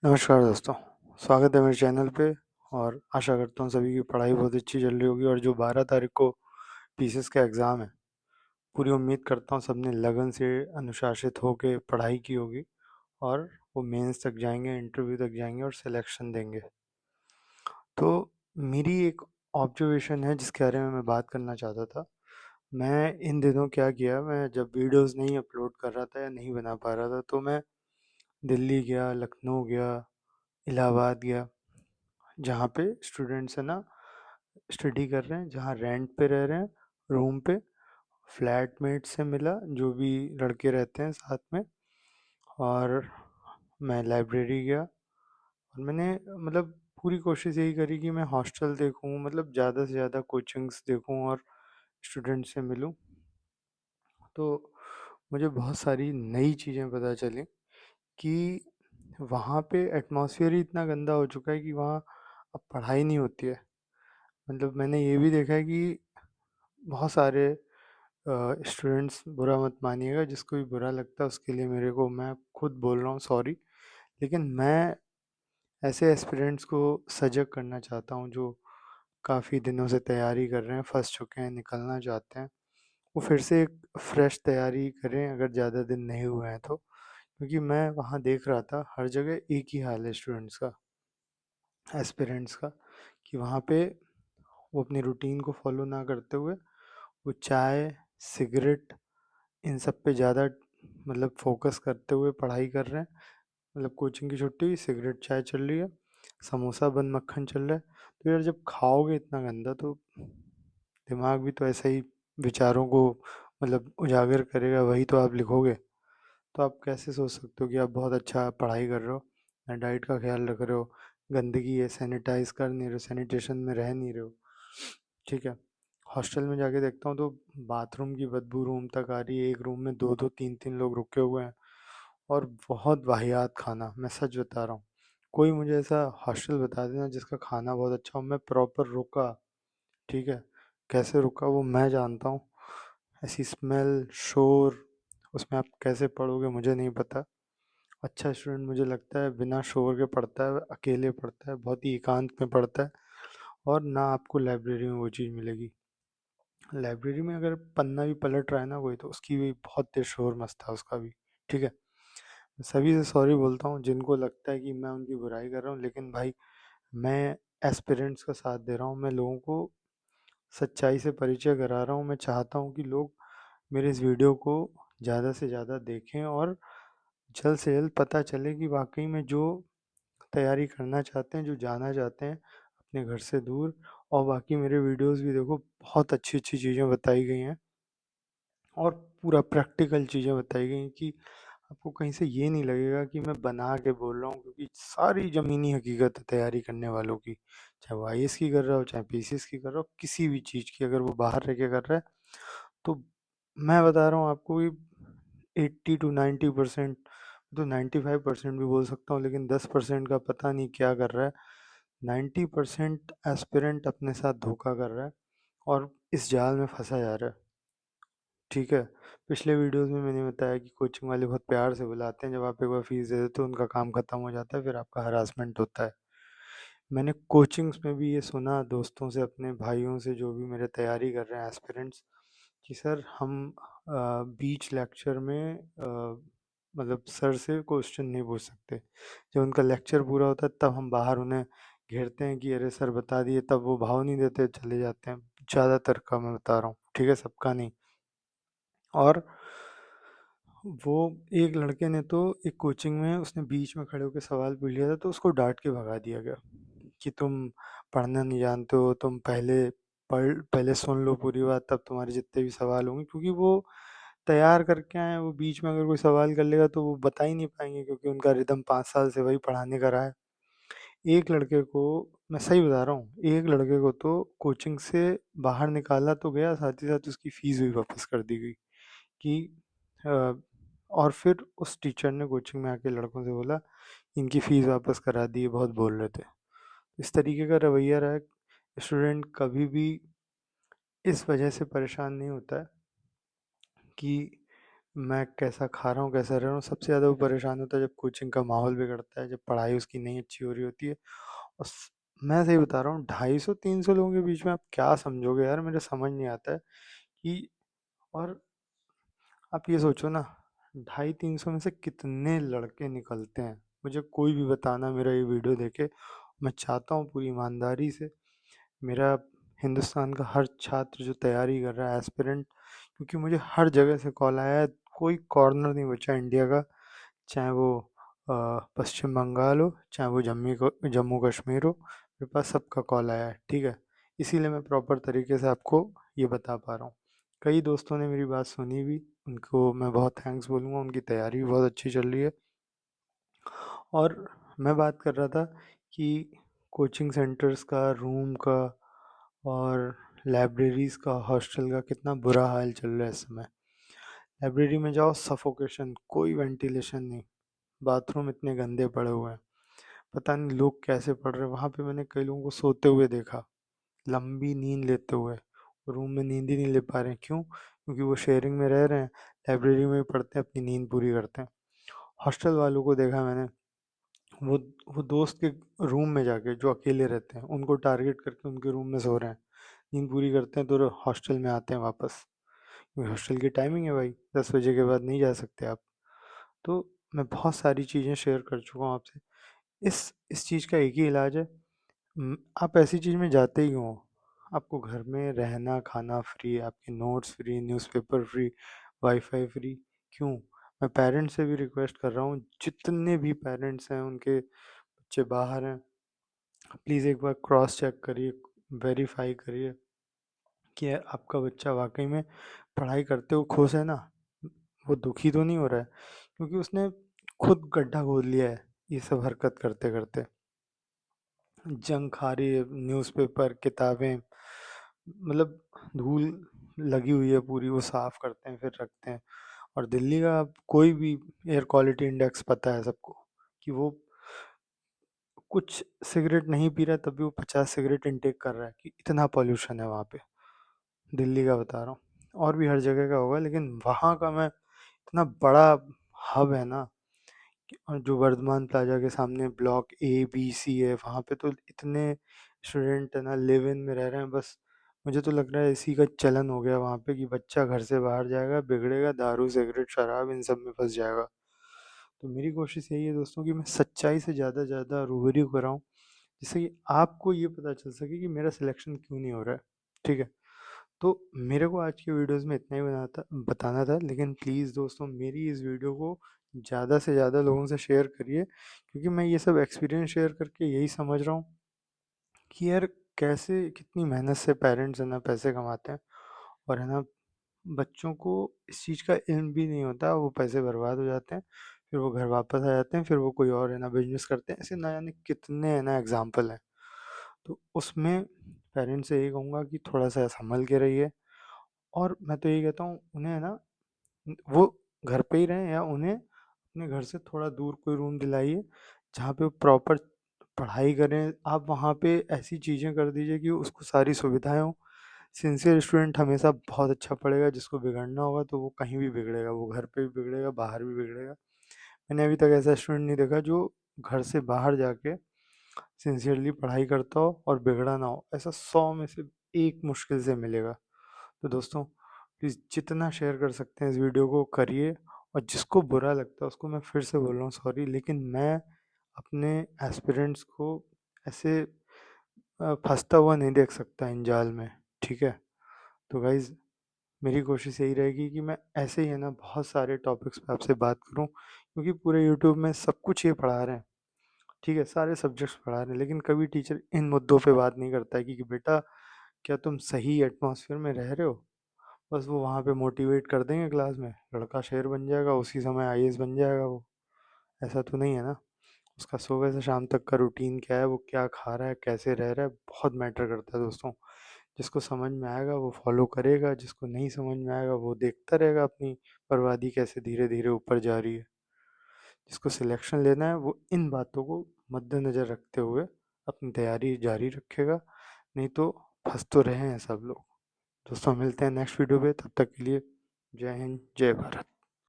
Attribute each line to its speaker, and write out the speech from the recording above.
Speaker 1: नमस्कार दोस्तों, स्वागत है मेरे चैनल पे। और आशा करता हूँ सभी की पढ़ाई बहुत अच्छी चल रही होगी। और जो 12 तारीख को पीसीएस का एग्ज़ाम है, पूरी उम्मीद करता हूँ सबने लगन से अनुशासित होके पढ़ाई की होगी और वो मेंस तक जाएंगे, इंटरव्यू तक जाएंगे और सिलेक्शन देंगे। तो मेरी एक ऑब्जर्वेशन है जिसके बारे में मैं बात करना चाहता था। मैं इन दिनों क्या किया, मैं जब वीडियोस नहीं अपलोड कर रहा था या नहीं बना पा रहा था तो मैं दिल्ली गया, लखनऊ गया, इलाहाबाद गया, जहाँ पे स्टूडेंट्स है ना स्टडी कर रहे हैं, जहाँ रेंट पे रह रहे हैं, रूम पे, फ्लैटमेट से मिला, जो भी लड़के रहते हैं साथ में। और मैं लाइब्रेरी गया और मैंने मतलब पूरी कोशिश यही करी कि मैं हॉस्टल देखूं, मतलब ज़्यादा से ज़्यादा कोचिंग्स देखूं और स्टूडेंट से मिलूं। तो मुझे बहुत सारी नई चीज़ें पता चली कि वहाँ पे एटमॉस्फेयर ही इतना गंदा हो चुका है कि वहाँ अब पढ़ाई नहीं होती है। मतलब मैंने ये भी देखा है कि बहुत सारे स्टूडेंट्स, बुरा मत मानिएगा, जिसको भी बुरा लगता है उसके लिए मेरे को, मैं खुद बोल रहा हूँ सॉरी, लेकिन मैं ऐसे एस्पिरेंट्स को सजग करना चाहता हूँ जो काफ़ी दिनों से तैयारी कर रहे हैं, फंस चुके हैं, निकलना चाहते हैं। वो फिर से एक फ्रेश तैयारी करें अगर ज़्यादा दिन नहीं हुए हैं तो। क्योंकि मैं वहाँ देख रहा था हर जगह एक ही हाल है स्टूडेंट्स का, एस्पिरेंट्स का, कि वहाँ पे वो अपनी रूटीन को फॉलो ना करते हुए वो चाय, सिगरेट, इन सब पे ज़्यादा मतलब फोकस करते हुए पढ़ाई कर रहे हैं। मतलब कोचिंग की छुट्टी हुई, सिगरेट चाय चल रही है, समोसा बन मक्खन चल रहा है। तो यार जब खाओगे इतना गंदा तो दिमाग भी तो ऐसा ही विचारों को मतलब उजागर करेगा, वही तो आप लिखोगे। तो आप कैसे सोच सकते हो कि आप बहुत अच्छा पढ़ाई कर रहे हो, ना डाइट का ख्याल रख रहे हो, गंदगी है, सैनिटाइज कर नहीं रहे हो, सैनिटेशन में रह नहीं रहे हो। ठीक है। हॉस्टल में जाके देखता हूँ तो बाथरूम की बदबू रूम तक आ रही है, एक रूम में दो दो तीन तीन लोग रुके हुए हैं और बहुत वाहियात खाना, मैं सच बता रहा हूँ। कोई मुझे ऐसा हॉस्टल बता देना जिसका खाना बहुत अच्छा हो, मैं प्रॉपर रुका। ठीक है। कैसे रुका वो मैं जानता हूँ। ऐसी स्मेल, शोर, उसमें आप कैसे पढ़ोगे मुझे नहीं पता। अच्छा स्टूडेंट मुझे लगता है बिना शोर के पढ़ता है, अकेले पढ़ता है, बहुत ही एकांत में पढ़ता है। और ना आपको लाइब्रेरी में वो चीज़ मिलेगी। लाइब्रेरी में अगर पन्ना भी पलट रहा है ना कोई, तो उसकी भी बहुत तेज शोर मच था उसका भी। ठीक है। मैं सभी से सॉरी बोलता हूँ जिनको लगता है कि मैं उनकी बुराई कर रहा हूँ, लेकिन भाई मैं एस्पिरेंट्स का साथ दे रहा हूँ, मैं लोगों को सच्चाई से परिचय करा रहा हूँ। मैं चाहता हूँ कि लोग मेरे इस वीडियो को ज़्यादा से ज़्यादा देखें और जल्द से जल्द पता चले कि वाकई में जो तैयारी करना चाहते हैं, जो जाना चाहते हैं अपने घर से दूर। और बाकी मेरे वीडियोस भी देखो, बहुत अच्छी अच्छी चीज़ें बताई गई हैं और पूरा प्रैक्टिकल चीज़ें बताई गई हैं कि आपको कहीं से ये नहीं लगेगा कि मैं बना के बोल रहा हूँ। क्योंकि सारी ज़मीनी हकीकत है तैयारी करने वालों की, चाहे वो आईएएस की कर रहा हो, चाहे पीसीएस की कर रहा हो, किसी भी चीज़ की अगर वो बाहर रह के कर रहा है, तो मैं बता रहा हूँ आपको कि 80 to 90%, तो 95% भी बोल सकता हूँ, लेकिन 10% का पता नहीं क्या कर रहा है। 90% एस्पिरेंट अपने साथ धोखा कर रहा है और इस जाल में फंसा जा रहा है। ठीक है। पिछले वीडियोस में मैंने बताया कि कोचिंग वाले बहुत प्यार से बुलाते हैं, जब आप एक बार फीस दे देते हो उनका काम खत्म हो जाता है, फिर आपका हरासमेंट होता है। मैंने कोचिंग्स में भी ये सुना दोस्तों से, अपने भाइयों से जो भी मेरे तैयारी कर रहे हैं एस्पिरेंट्स, कि सर हम बीच लेक्चर में मतलब सर से क्वेश्चन नहीं पूछ सकते। जब उनका लेक्चर पूरा होता है तब हम बाहर उन्हें घेरते हैं कि अरे सर बता दिए, तब वो भाव नहीं देते, चले जाते हैं। ज़्यादातर का मैं बता रहा हूँ, ठीक है, सबका नहीं। और वो एक लड़के ने तो एक कोचिंग में उसने बीच में खड़े होकर सवाल पूछ लिया था, तो उसको डांट के भगा दिया गया कि तुम पढ़ना नहीं जानते हो, तुम पहले सुन लो पूरी बात, तब तुम्हारे जितने भी सवाल होंगे। क्योंकि वो तैयार करके आए हैं, वो बीच में अगर कोई सवाल कर लेगा तो वो बता ही नहीं पाएंगे, क्योंकि उनका रिदम 5 साल से वही पढ़ाने का रहा है। एक लड़के को, मैं सही बता रहा हूँ, एक लड़के को तो कोचिंग से बाहर निकाला तो गया, साथ ही साथ उसकी फीस भी वापस कर दी गई कि अ, और फिर उस टीचर ने कोचिंग में आके लड़कों से बोला इनकी फीस वापस करा दी, ये बहुत बोल रहे थे। इस तरीके का रवैया रहा है। स्टूडेंट कभी भी इस वजह से परेशान नहीं होता है कि मैं कैसा खा रहा हूँ, कैसा रह रहा हूँ। सबसे ज़्यादा वो परेशान होता है जब कोचिंग का माहौल बिगड़ता है, जब पढ़ाई उसकी नहीं अच्छी हो रही होती है। और मैं सही बता रहा हूँ, 250-300 लोगों के बीच में आप क्या समझोगे यार, मेरे समझ नहीं आता है कि। और आप ये सोचो ना, 250-300 में से कितने लड़के निकलते हैं, मुझे कोई भी बताना मेरा ये वीडियो देखे। मैं चाहता हूँ पूरी ईमानदारी से, मेरा हिंदुस्तान का हर छात्र जो तैयारी कर रहा है एस्पिरेंट, क्योंकि मुझे हर जगह से कॉल आया है, कोई कॉर्नर नहीं बचा इंडिया का, चाहे वो पश्चिम बंगाल हो, चाहे वो जम्मू कश्मीर हो, मेरे पास सबका कॉल आया है, ठीक है। इसीलिए मैं प्रॉपर तरीके से आपको ये बता पा रहा हूँ। कई दोस्तों ने मेरी बात सुनी भी, उनको मैं बहुत थैंक्स बोलूँगा, उनकी तैयारी भी बहुत अच्छी चल रही है। और मैं बात कर रहा था कि कोचिंग सेंटर्स का, रूम का और लाइब्रेरीज़ का, हॉस्टल का कितना बुरा हाल चल रहा है इस समय। लाइब्रेरी में जाओ, सफोकेशन, कोई वेंटिलेशन नहीं, बाथरूम इतने गंदे पड़े हुए हैं, पता नहीं लोग कैसे पढ़ रहे हैं। वहाँ पे मैंने कई लोगों को सोते हुए देखा, लंबी नींद लेते हुए, रूम में नींद ही नहीं ले पा रहे हैं। क्यों? क्योंकि वो शेयरिंग में रह रहे हैं, लाइब्रेरी में ही पढ़ते हैं, अपनी नींद पूरी करते हैं। हॉस्टल वालों को देखा मैंने, वो वो दोस्त के रूम में जाके, जो अकेले रहते हैं, उनको टारगेट करके उनके रूम में सो रहे हैं, नींद पूरी करते हैं तो हॉस्टल में आते हैं वापस, क्योंकि हॉस्टल की टाइमिंग है भाई, 10 बजे के बाद नहीं जा सकते आप। तो मैं बहुत सारी चीज़ें शेयर कर चुका हूँ आपसे। इस चीज़ का एक ही इलाज है, आप ऐसी चीज़ में जाते ही हो, आपको घर में रहना खाना फ्री, आपके notes free, newspaper free, wifi free. क्यों? मैं पेरेंट्स से भी रिक्वेस्ट कर रहा हूँ, जितने भी पेरेंट्स हैं उनके बच्चे बाहर हैं, प्लीज़ एक बार क्रॉस चेक करिए, वेरीफाई करिए कि आपका बच्चा वाकई में पढ़ाई करते हुए खुश है ना, वो दुखी तो नहीं हो रहा है, क्योंकि उसने खुद गड्ढा खोद लिया है ये सब हरकत करते करते। जंक खा रही है, न्यूज़पेपर, किताबें, मतलब धूल लगी हुई है पूरी, वो साफ करते हैं फिर रखते हैं। और दिल्ली का कोई भी एयर क्वालिटी इंडेक्स पता है सबको, कि वो कुछ सिगरेट नहीं पी रहा है तब भी वो 50 सिगरेट इनटेक कर रहा है, कि इतना पॉल्यूशन है वहाँ पे। दिल्ली का बता रहा हूँ, और भी हर जगह का होगा, लेकिन वहाँ का मैं, इतना बड़ा हब है ना, और जो वर्धमान प्लाजा के सामने ब्लॉक A B C है, वहाँ पे तो इतने स्टूडेंट है ना, लिव इन में रह रहे हैं बस। मुझे तो लग रहा है इसी का चलन हो गया वहाँ पे, कि बच्चा घर से बाहर जाएगा बिगड़ेगा, दारू सिगरेट शराब इन सब में फंस जाएगा। तो मेरी कोशिश यही है दोस्तों, कि मैं सच्चाई से ज़्यादा ज़्यादा रूबरू कराऊँ, जिससे कि आपको ये पता चल सके कि मेरा सिलेक्शन क्यों नहीं हो रहा है, ठीक है। तो मेरे को आज के वीडियोस में इतना ही बताना था, लेकिन प्लीज़ दोस्तों, मेरी इस वीडियो को ज़्यादा से ज़्यादा लोगों से शेयर करिए, क्योंकि मैं ये सब एक्सपीरियंस शेयर करके यही समझ रहा हूँ कि यार, कैसे कितनी मेहनत से पेरेंट्स है ना पैसे कमाते हैं, और है ना बच्चों को इस चीज़ का इल्म भी नहीं होता, वो पैसे बर्बाद हो जाते हैं, फिर वो घर वापस आ जाते हैं, फिर वो कोई और है ना बिजनेस करते हैं, ऐसे ना जाने कितने है ना एग्जाम्पल हैं। तो उसमें पेरेंट्स से यही कहूँगा कि थोड़ा सा संभल के रहिए। और मैं तो यही कहता हूँ, उन्हें है ना, वो घर पे ही रहें, या उन्हें अपने घर से थोड़ा दूर कोई रूम दिलाइए, जहाँ पे वो प्रॉपर पढ़ाई करें। आप वहाँ पे ऐसी चीज़ें कर दीजिए कि उसको सारी सुविधाएं हों। सिंसियर स्टूडेंट हमेशा बहुत अच्छा पढ़ेगा, जिसको बिगड़ना होगा तो वो कहीं भी बिगड़ेगा, वो घर पे भी बिगड़ेगा, बाहर भी बिगड़ेगा। मैंने अभी तक ऐसा स्टूडेंट नहीं देखा जो घर से बाहर जाके सिंसियरली पढ़ाई करता हो और बिगड़ा ना हो। ऐसा 100 में से एक मुश्किल से मिलेगा। तो दोस्तों, प्लीज़ जितना शेयर कर सकते हैं इस वीडियो को करिए, और जिसको बुरा लगता है उसको मैं फिर से बोल रहा हूँ सॉरी, लेकिन मैं अपने एस्पिरेंट्स को ऐसे फंसता हुआ नहीं देख सकता इन जाल में, ठीक है। तो गाइज़, मेरी कोशिश यही रहेगी कि मैं ऐसे ही है ना बहुत सारे टॉपिक्स पे आपसे बात करूं, क्योंकि पूरे यूट्यूब में सब कुछ ये पढ़ा रहे हैं, ठीक है, सारे सब्जेक्ट्स पढ़ा रहे हैं, लेकिन कभी टीचर इन मुद्दों पे बात नहीं करता है कि बेटा, क्या तुम सही एटमॉस्फेयर में रह रहे हो। बस वो वहाँ पे मोटिवेट कर देंगे क्लास में, लड़का शेर बन जाएगा, उसी समय IAS बन जाएगा वो। ऐसा तो नहीं है ना। उसका सुबह से शाम तक का रूटीन क्या है, वो क्या खा रहा है, कैसे रह रहा है, बहुत मैटर करता है दोस्तों। जिसको समझ में आएगा वो फॉलो करेगा, जिसको नहीं समझ में आएगा वो देखता रहेगा अपनी बर्बादी कैसे धीरे धीरे ऊपर जा रही है। जिसको सिलेक्शन लेना है वो इन बातों को मद्देनज़र रखते हुए अपनी तैयारी जारी रखेगा, नहीं तो फंस तो रहे हैं सब लोग। दोस्तों, मिलते हैं नेक्स्ट वीडियो पे, तब तक के लिए जय हिंद, जय भारत।